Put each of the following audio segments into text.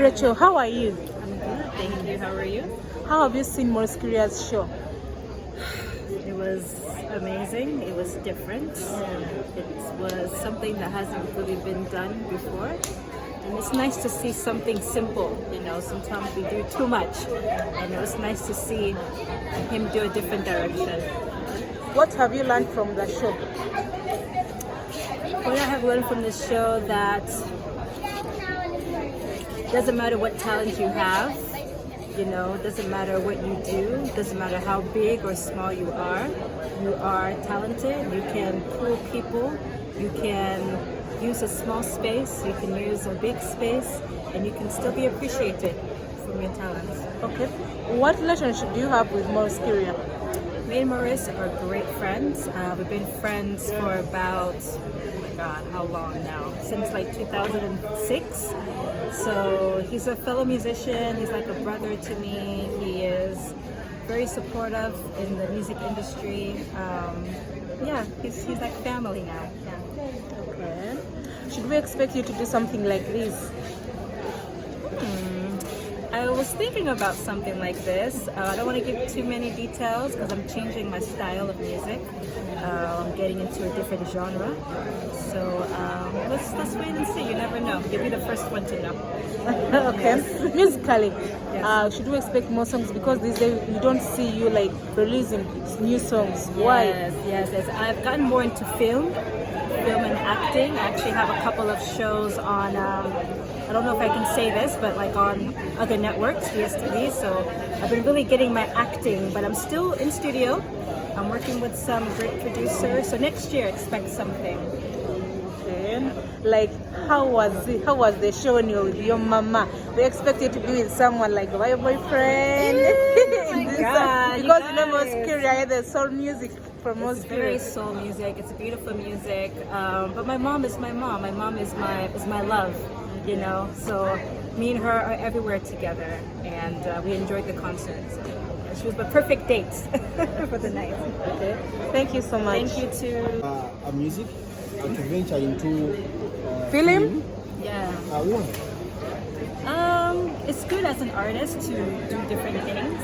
Rachel, how are you? I'm good, thank you. How are you? How have you seen Moriskiria's show? It was amazing. It was different. It was something that hasn't really been done before. And it's nice to see something simple. You know, sometimes we do too much. And it was nice to see him do a different direction. What have you learned from the show? What I have learned from this show that doesn't matter what talent you have, you know, doesn't matter what you do, doesn't matter how big or small you are talented. You can pull people, you can use a small space, you can use a big space, and you can still be appreciated from your talents. Okay. What relationship do you have with Moriskiria? Me and Maurice are great friends. We've been friends for about, oh my God, how long now? Since like 2006. So he's a fellow musician. He's like a brother to me. He is very supportive in the music industry. Yeah, he's like family now. Yeah. Okay. Should we expect you to do something like this? I was thinking about something like this. I don't want to give too many details because I'm changing my style of music. I'm getting into a different genre. So let's wait and see. You never know. You'll be the first one to know. Okay. Yes. Musically, Yes. should we expect more songs? Because these days we don't see you like releasing new songs. Why? Yes. I've gotten more into film and acting. I actually have a couple of shows on, I don't know if I can say this, but like on other networks, DSTV. So I've been really getting my acting, but I'm still in studio. I'm working with some great producers. So next year, expect something. Okay. Like, how was it? How was the show when you were with your mama? We expect you to be with someone like my boyfriend. Oh my God, because you you know guys. Moriskiria, the soul music from It's very Moriskiria. soul music. It's beautiful music. But my mom is my mom. My mom is my love. You know. So me and her are everywhere together, and we enjoyed the concert. So, yeah, she was the perfect date for the night. Okay. Thank you so much. Thank you too. A music and to venture into Film? Yeah. Why? It's good as an artist to do different things.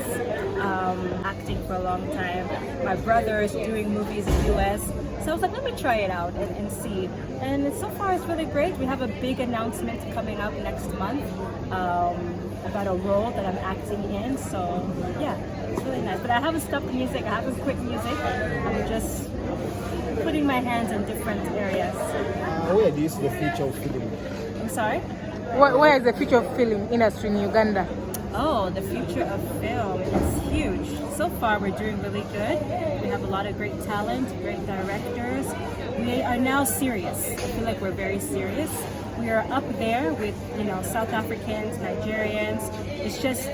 Acting for a long time. My brother is doing movies in the US. So I was like, let me try it out and see. And so far it's really great. We have a big announcement coming up next month about a role that I'm acting in. So yeah, it's really nice. But I haven't stopped music. I haven't quit music. I'm just putting my hands in different areas. Where do you see the future of film? I'm sorry? Where is the future of film industry in Uganda? Oh, the future of film is huge. So far, we're doing really good. We have a lot of great talent, great directors. We are now serious. I feel like we're very serious. We are up there with, you know, South Africans, Nigerians. It's just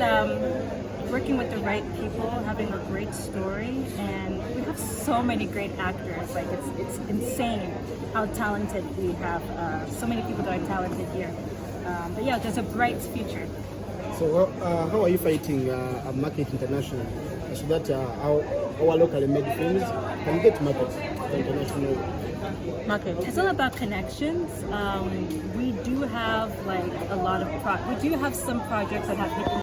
working with the right people, having a great story, and we have so many great actors. Like it's insane how talented we have. So many people that are talented here. But yeah, there's a bright future. So how are you fighting a market international so that our locally made films can get market international? Market. It's all about connections. We do have like a lot of we do have some projects that have hit